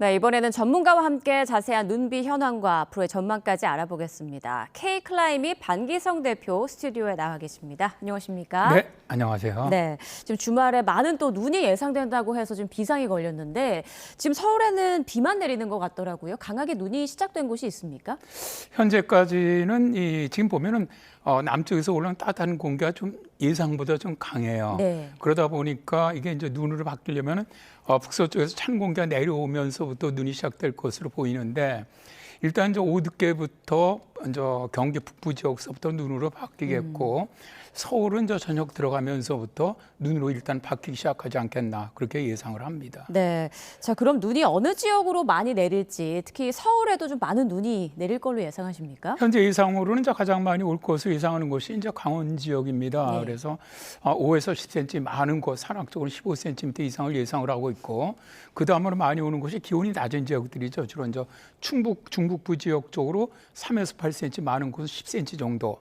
네, 이번에는 전문가와 함께 자세한 눈비 현황과 앞으로의 전망까지 알아보겠습니다. K클라이밋 반기성 대표 스튜디오에 나와 계십니다. 안녕하십니까? 네, 안녕하세요. 네, 지금 주말에 많은 또 눈이 예상된다고 해서 지금 비상이 걸렸는데 지금 서울에는 비만 내리는 것 같더라고요. 강하게 눈이 시작된 곳이 있습니까? 현재까지는 지금 보면은 남쪽에서 올라온 따뜻한 공기가 좀 예상보다 좀 강해요. 네. 그러다 보니까 이게 이제 눈으로 바뀌려면은 북서쪽에서 찬 공기가 내려오면서부터 눈이 시작될 것으로 보이는데 일단 이제 오후 늦게부터 이제 경기 북부 지역서부터 눈으로 바뀌겠고 서울은 이제 저녁 들어가면서부터 눈으로 일단 바뀌기 시작하지 않겠나 그렇게 예상을 합니다. 네, 자 그럼 눈이 어느 지역으로 많이 내릴지 특히 서울에도 좀 많은 눈이 내릴 걸로 예상하십니까? 현재 예상으로는 이제 가장 많이 올 것으로 예상하는 곳이 이제 강원 지역입니다. 네. 그래서 5에서 10cm 많은 곳, 산악적으로 15cm 이상을 예상을 하고 있고 그 다음으로 많이 오는 곳이 기온이 낮은 지역들이죠. 주로 이제 충북, 중북부 지역 쪽으로 3에서 8cm 많은 곳은 10cm 정도.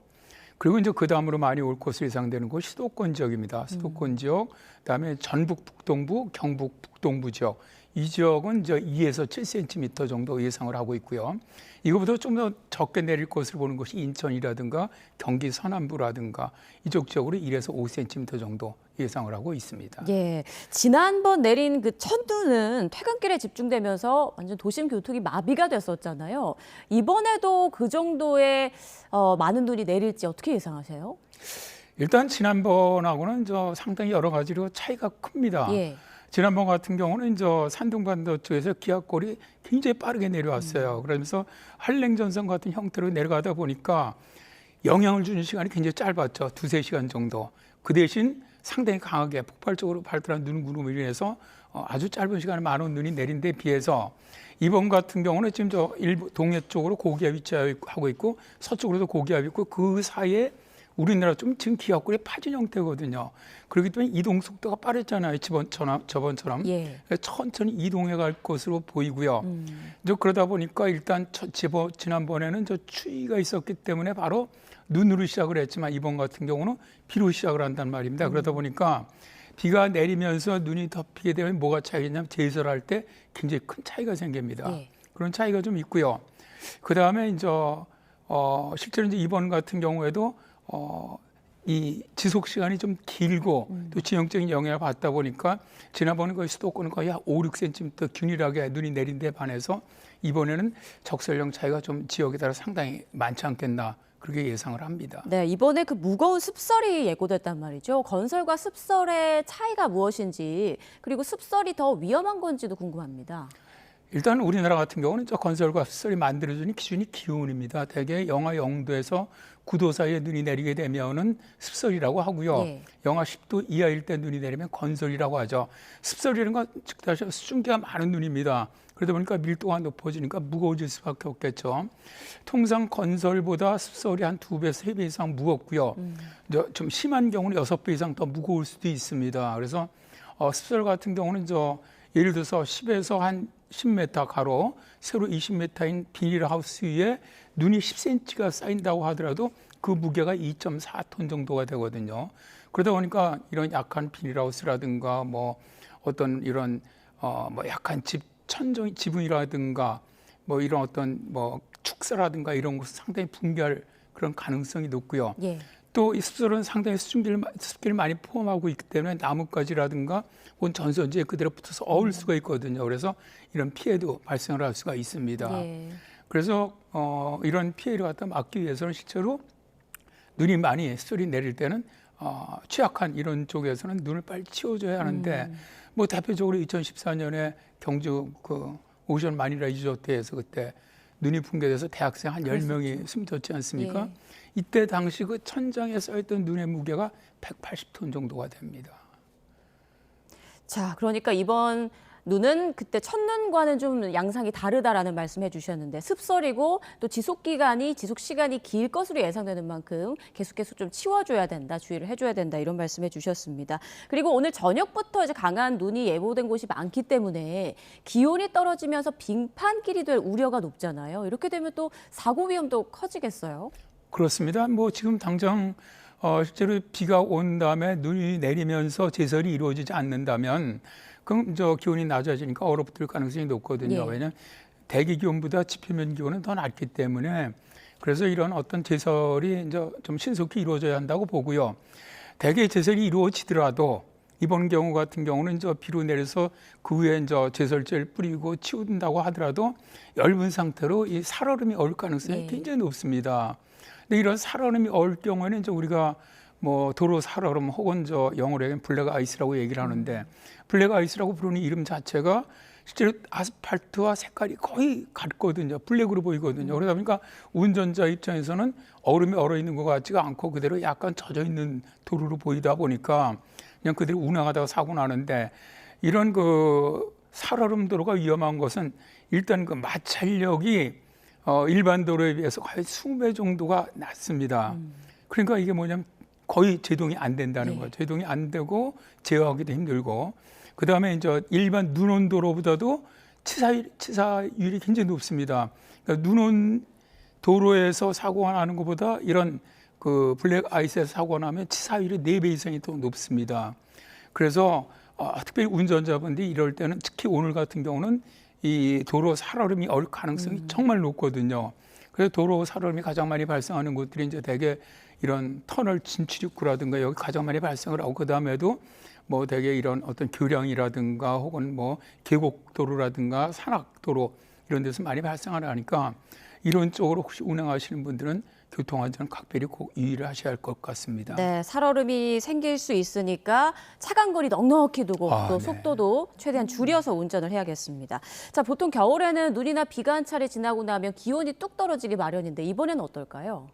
그리고 이제 그 다음으로 많이 올 것으로 예상되는 곳이 수도권 지역입니다. 수도권 지역, 그다음에 전북 북동부, 경북 북동부 지역. 이 지역은 이제 2에서 7cm 정도 예상을 하고 있고요. 이거보다 좀 더 적게 내릴 것으로 보는 것이 인천이라든가 경기 서남부라든가 이쪽 지역으로 1에서 5cm 정도 예상을 하고 있습니다. 예, 지난번 내린 그 첫눈은 퇴근길에 집중되면서 완전 도심 교통이 마비가 됐었잖아요. 이번에도 그 정도의 많은 눈이 내릴지 어떻게 예상하세요? 일단 지난번하고는 상당히 여러 가지로 차이가 큽니다. 예. 지난번 같은 경우는 산둥반도 쪽에서 기압골이 굉장히 빠르게 내려왔어요. 그러면서 한랭전선 같은 형태로 내려가다 보니까 영향을 주는 시간이 굉장히 짧았죠. 2~3시간 정도. 그 대신 상당히 강하게 폭발적으로 발달한 눈구름으로 인해서 아주 짧은 시간에 많은 눈이 내린 데 비해서 이번 같은 경우는 지금 일부 동해 쪽으로 고기압이 위치하고 있고 서쪽으로도 고기압이 있고 그 사이에 우리나라 좀 지금 기압골이 파진 형태거든요. 그렇기 때문에 이동 속도가 빠르잖아요. 저번처럼. 예. 천천히 이동해 갈 것으로 보이고요. 이제 그러다 보니까 일단 지난번에는 추위가 있었기 때문에 바로 눈으로 시작을 했지만 이번 같은 경우는 비로 시작을 한단 말입니다. 그러다 보니까 비가 내리면서 눈이 덮이게 되면 뭐가 차이겠냐면 제설할 때 굉장히 큰 차이가 생깁니다. 예. 그런 차이가 좀 있고요. 그 다음에 실제로 이번 같은 경우에도 이 지속 시간이 좀 길고 또 지형적인 영향을 받다 보니까 지난번에 거의 수도권은 거의 5~6cm 균일하게 눈이 내린 데 반해서 이번에는 적설령 차이가 좀 지역에 따라 상당히 많지 않겠나 그렇게 예상을 합니다. 네, 이번에 그 무거운 습설이 예고됐단 말이죠. 건설과 습설의 차이가 무엇인지 그리고 습설이 더 위험한 건지도 궁금합니다. 일단 우리나라 같은 경우는 건설과 습설이 만들어주는 기준이 기온입니다. 대개 영하 0도에서 9도 사이에 눈이 내리게 되면은 습설이라고 하고요. 예. 영하 10도 이하일 때 눈이 내리면 건설이라고 하죠. 습설이라는 건 즉 다시 수증기가 많은 눈입니다. 그러다 보니까 밀도가 높아지니까 무거워질 수밖에 없겠죠. 통상 건설보다 습설이 한 2배, 3배 이상 무겁고요. 좀 심한 경우는 6배 이상 더 무거울 수도 있습니다. 그래서 습설 같은 경우는 예를 들어서 10에서 한 10m 가로 세로 20m인 비닐하우스 위에 눈이 10cm가 쌓인다고 하더라도 그 무게가 2.4톤 정도가 되거든요. 그러다 보니까 이런 약한 비닐하우스라든가 어떤 이런 약한 지붕이라든가 이런 어떤 축사라든가 이런 것은 상당히 붕괴할 그런 가능성이 높고요. 예. 또 이 습설은 상당히 습기를 많이 포함하고 있기 때문에 나뭇가지라든가 혹은 전선지에 그대로 붙어서 어울 수가 있거든요. 그래서 이런 피해도 발생을 할 수가 있습니다. 예. 그래서 이런 피해를 갖다 막기 위해서는 실제로 눈이 많이 습설이 내릴 때는 취약한 이런 쪽에서는 눈을 빨리 치워줘야 하는데 대표적으로 2014년에 경주 오션 마닐라 리조트에서 그때 눈이 붕괴돼서 대학생 한 10명이 숨졌지 않습니까? 예. 이때 당시 그 천장에 쌓였던 눈의 무게가 180톤 정도가 됩니다. 자, 그러니까 이번 눈은 그때 첫눈과는 좀 양상이 다르다라는 말씀해 주셨는데 습설이고 또 지속 시간이 길 것으로 예상되는 만큼 계속 좀 치워줘야 된다, 주의를 해줘야 된다 이런 말씀해 주셨습니다. 그리고 오늘 저녁부터 이제 강한 눈이 예보된 곳이 많기 때문에 기온이 떨어지면서 빙판길이 될 우려가 높잖아요. 이렇게 되면 또 사고 위험도 커지겠어요? 그렇습니다. 지금 당장 실제로 비가 온 다음에 눈이 내리면서 제설이 이루어지지 않는다면 그럼 기온이 낮아지니까 얼어붙을 가능성이 높거든요. 예. 왜냐하면 대기 기온보다 지표면 기온은 더 낮기 때문에 그래서 이런 어떤 제설이 이제 좀 신속히 이루어져야 한다고 보고요. 대개 제설이 이루어지더라도 이번 경우 같은 경우는 이제 비로 내려서 그 위에 이제 제설제를 뿌리고 치운다고 하더라도 얇은 상태로 이 살얼음이 얼 가능성이 예. 굉장히 높습니다. 근데 이런 살얼음이 얼 경우에는 이제 우리가 뭐 도로 살얼음 혹은 영어로 얘기하면 블랙 아이스라고 얘기를 하는데 블랙 아이스라고 부르는 이름 자체가 실제로 아스팔트와 색깔이 거의 같거든요. 블랙으로 보이거든요. 그러다 보니까 운전자 입장에서는 얼음이 얼어 있는 것 같지가 않고 그대로 약간 젖어 있는 도로로 보이다 보니까 그냥 그대로 운행하다가 사고 나는데 이런 그 살얼음 도로가 위험한 것은 일단 그 마찰력이 일반 도로에 비해서 거의 20배 정도가 낮습니다. 그러니까 이게 뭐냐면 거의 제동이 안 된다는 네. 거죠. 제동이 안 되고 제어하기도 힘들고 그다음에 이제 일반 눈온 도로보다도 치사율이 굉장히 높습니다. 그러니까 눈온 도로에서 사고가 나는 것보다 이런 그 블랙 아이스에서 사고가 나면 치사율이 4배 이상이 더 높습니다. 그래서 특별히 운전자분들이 이럴 때는 특히 오늘 같은 경우는 이 도로 살얼음이 얼 가능성이 정말 높거든요. 그래서 도로 살얼음이 가장 많이 발생하는 곳들이 이제 대개 이런 터널 진출입구라든가 여기 가장 많이 발생을 하고 그 다음에도 뭐 대개 이런 어떤 교량이라든가 혹은 뭐 계곡도로라든가 산악도로 이런 데서 많이 발생을 하니까 이런 쪽으로 혹시 운행하시는 분들은 교통안전 각별히 꼭 유의를 하셔야 할 것 같습니다. 네, 살얼음이 생길 수 있으니까 차간거리 넉넉히 두고 또 네. 속도도 최대한 줄여서 운전을 해야겠습니다. 자, 보통 겨울에는 눈이나 비가 한 차례 지나고 나면 기온이 뚝 떨어지기 마련인데 이번에는 어떨까요?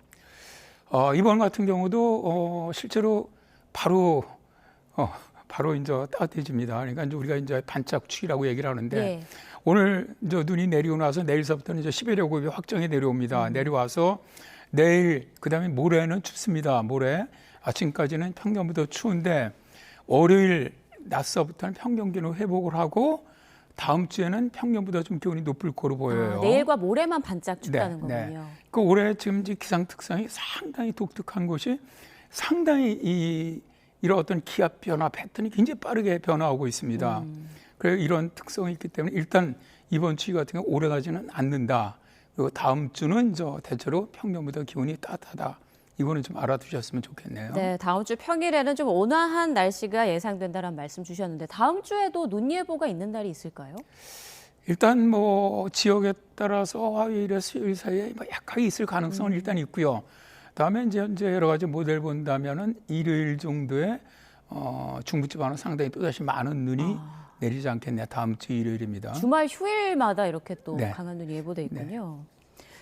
이번 같은 경우도 실제로 바로 이제 따뜻해집니다. 그러니까 이제 우리가 이제 반짝 추위라고 얘기를 하는데 예. 오늘 이제 눈이 내리고 나서 내일서부터는 이제 11호 고비 확정이 내려옵니다. 내려와서 내일 그다음에 모레는 춥습니다. 모레 아침까지는 평년보다 추운데 월요일 낮서부터는 평년 기온을 회복을 하고 다음 주에는 평년보다 좀 기온이 높을 거로 보여요. 내일과 모레만 반짝 춥다는 네. 거군요. 그 올해 지금 이제 기상 특성이 상당히 독특한 것이 상당히 이런 어떤 기압 변화 패턴이 굉장히 빠르게 변화하고 있습니다. 그래서 이런 특성이 있기 때문에 일단 이번 추위 같은 경우 오래 가지는 않는다. 그리고 다음 주는 대체로 평년보다 기온이 따뜻하다. 이거는 좀 알아두셨으면 좋겠네요. 네, 다음 주 평일에는 좀 온화한 날씨가 예상된다는 말씀 주셨는데 다음 주에도 눈 예보가 있는 날이 있을까요? 일단 뭐 지역에 따라서 화요일에 수요일 사이에 약하게 있을 가능성은 일단 있고요. 다음에 이제 여러 가지 모델 본다면은 일요일 정도에 중부지방은 상당히 또다시 많은 눈이 내리지 않겠냐. 다음 주 일요일입니다. 주말 휴일마다 이렇게 또 네. 강한 눈이 예보돼 있군요.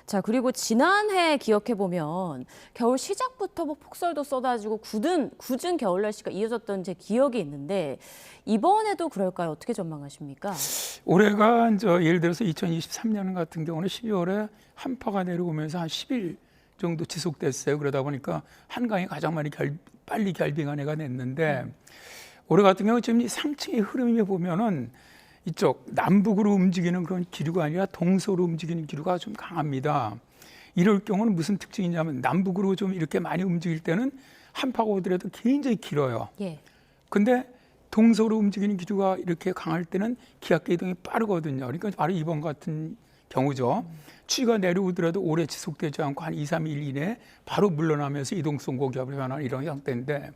자, 그리고 지난해 기억해 보면 겨울 시작부터 뭐 폭설도 쏟아지고 굳은 겨울 날씨가 이어졌던 제 기억이 있는데 이번에도 그럴까요? 어떻게 전망하십니까? 올해가 이제 예를 들어서 2023년 같은 경우는 12월에 한파가 내려오면서 한 10일 정도 지속됐어요. 그러다 보니까 한강이 가장 빨리 결빙한 해가 됐는데 올해 같은 경우 지금 이 상층의 흐름이 보면은 이쪽 남북으로 움직이는 그런 기류가 아니라 동서로 움직이는 기류가 좀 강합니다. 이럴 경우는 무슨 특징이냐면 남북으로 좀 이렇게 많이 움직일 때는 한파가 오더라도 굉장히 길어요. 예. 근데 동서로 움직이는 기류가 이렇게 강할 때는 기압계 이동이 빠르거든요. 그러니까 바로 이번 같은 경우죠. 추위가 내려오더라도 오래 지속되지 않고 한 2, 3일 이내에 바로 물러나면서 이동성 고기압으로 변하는 이런 형태인데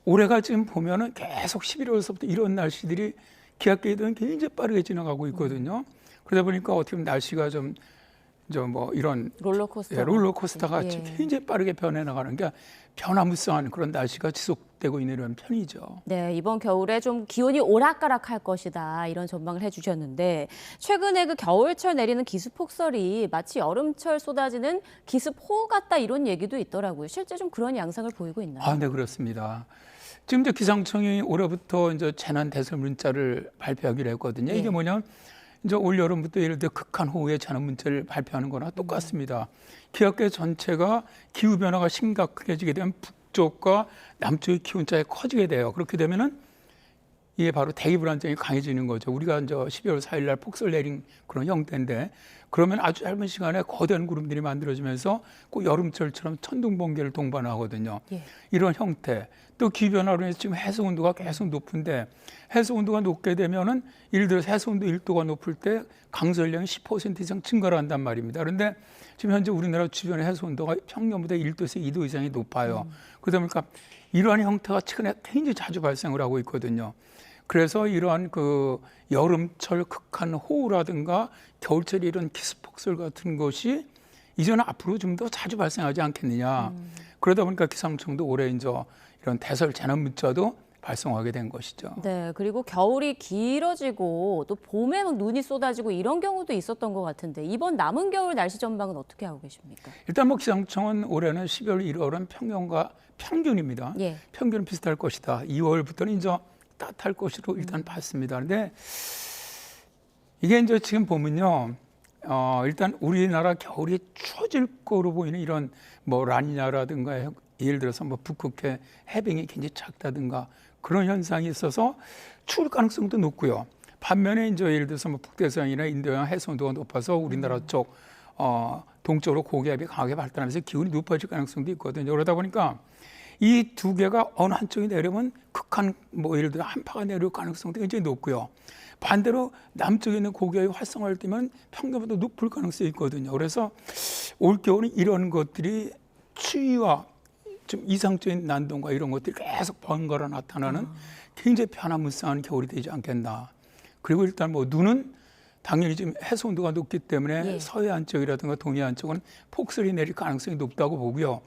올해가 지금 보면은 계속 11월서부터 이런 날씨들이 기압계 이동이 굉장히 빠르게 지나가고 있거든요. 그러다 보니까 어떻게 보면 날씨가 좀 뭐 이런 롤러코스터 같이 예. 굉장히 빠르게 변해 나가는 게 변화무쌍한 그런 날씨가 지속되고 있는 이런 편이죠. 네, 이번 겨울에 좀 기온이 오락가락할 것이다 이런 전망을 해주셨는데 최근에 그 겨울철 내리는 기습폭설이 마치 여름철 쏟아지는 기습호우 같다 이런 얘기도 있더라고요. 실제 좀 그런 양상을 보이고 있나요? 네, 그렇습니다. 지금 이제 기상청이 올해부터 이제 재난 대설 문자를 발표하기로 했거든요. 예. 이게 뭐냐면 이제 올 여름부터 예를 들어 극한 호우의 재난 문자를 발표하는 거나 똑같습니다. 기압계 전체가 기후 변화가 심각해지게 되면 북쪽과 남쪽의 기온 차이가 커지게 돼요. 그렇게 되면은 이게 바로 대기 불안정이 강해지는 거죠. 우리가 이제 12월 4일 날 폭설 내린 그런 형태인데 그러면 아주 짧은 시간에 거대한 구름들이 만들어지면서 꼭 여름철처럼 천둥 번개를 동반하거든요. 예. 이런 형태. 또 기변화로 인해서 지금 해수 온도가 계속 높은데 해수 온도가 높게 되면은 예를 들어서 해수 온도 1도가 높을 때 강설량이 10% 이상 증가를 한단 말입니다. 그런데 지금 현재 우리나라 주변의 해수 온도가 평년보다 1도에서 2도 이상이 높아요. 그러다 보니까 이러한 형태가 최근에 굉장히 자주 발생을 하고 있거든요. 그래서 이러한 그 여름철 극한 호우라든가 겨울철 이런 기습폭설 같은 것이 이제는 앞으로 좀 더 자주 발생하지 않겠느냐. 그러다 보니까 기상청도 올해 이제 이런 대설 재난 문자도 발송하게 된 것이죠. 네, 그리고 겨울이 길어지고 또 봄에 막 눈이 쏟아지고 이런 경우도 있었던 것 같은데 이번 남은 겨울 날씨 전망은 어떻게 하고 계십니까? 일단 뭐 기상청은 올해는 12월, 1월은 평균입니다. 예. 평균은 비슷할 것이다. 2월부터는 이제 따뜻할 것으로 일단 봤습니다. 그런데 이게 이제 지금 보면요. 일단 우리나라 겨울이 추워질 거로 보이는 이런 뭐 라니냐라든가 예를 들어서 뭐 북극해 해빙이 굉장히 작다든가 그런 현상이 있어서 추울 가능성도 높고요. 반면에 이제 예를 들어서 뭐 북대서양이나 인도양 해수 온도가 높아서 우리나라 쪽 동쪽으로 고기압이 강하게 발달하면서 기온이 높아질 가능성도 있거든요. 그러다 보니까 이 두 개가 어느 한쪽이 내려면 극한 뭐 예를 들어 한파가 내려올 가능성도 굉장히 높고요. 반대로 남쪽에 있는 고기압이 활성화할 때면 평균보다 높을 가능성이 있거든요. 그래서 올겨울은 이런 것들이 추위와 좀 이상적인 난동과 이런 것들이 계속 번갈아 나타나는 굉장히 변화무쌍한 겨울이 되지 않겠나. 그리고 일단 뭐 눈은 당연히 지금 해수 온도가 높기 때문에 예. 서해안 쪽이라든가 동해안 쪽은 폭설이 내릴 가능성이 높다고 보고요.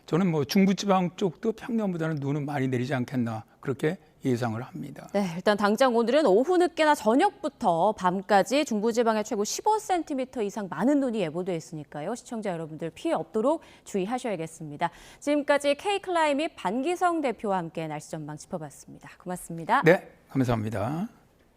저는 뭐 중부지방 쪽도 평년보다는 눈은 많이 내리지 않겠나 그렇게 예상을 합니다. 네, 일단 당장 오늘은 오후 늦게나 저녁부터 밤까지 중부지방에 최고 15cm 이상 많은 눈이 예보돼 있으니까요. 시청자 여러분들 피해 없도록 주의하셔야겠습니다. 지금까지 K클라이밋 반기성 대표와 함께 날씨 전망 짚어봤습니다. 고맙습니다. 네, 감사합니다.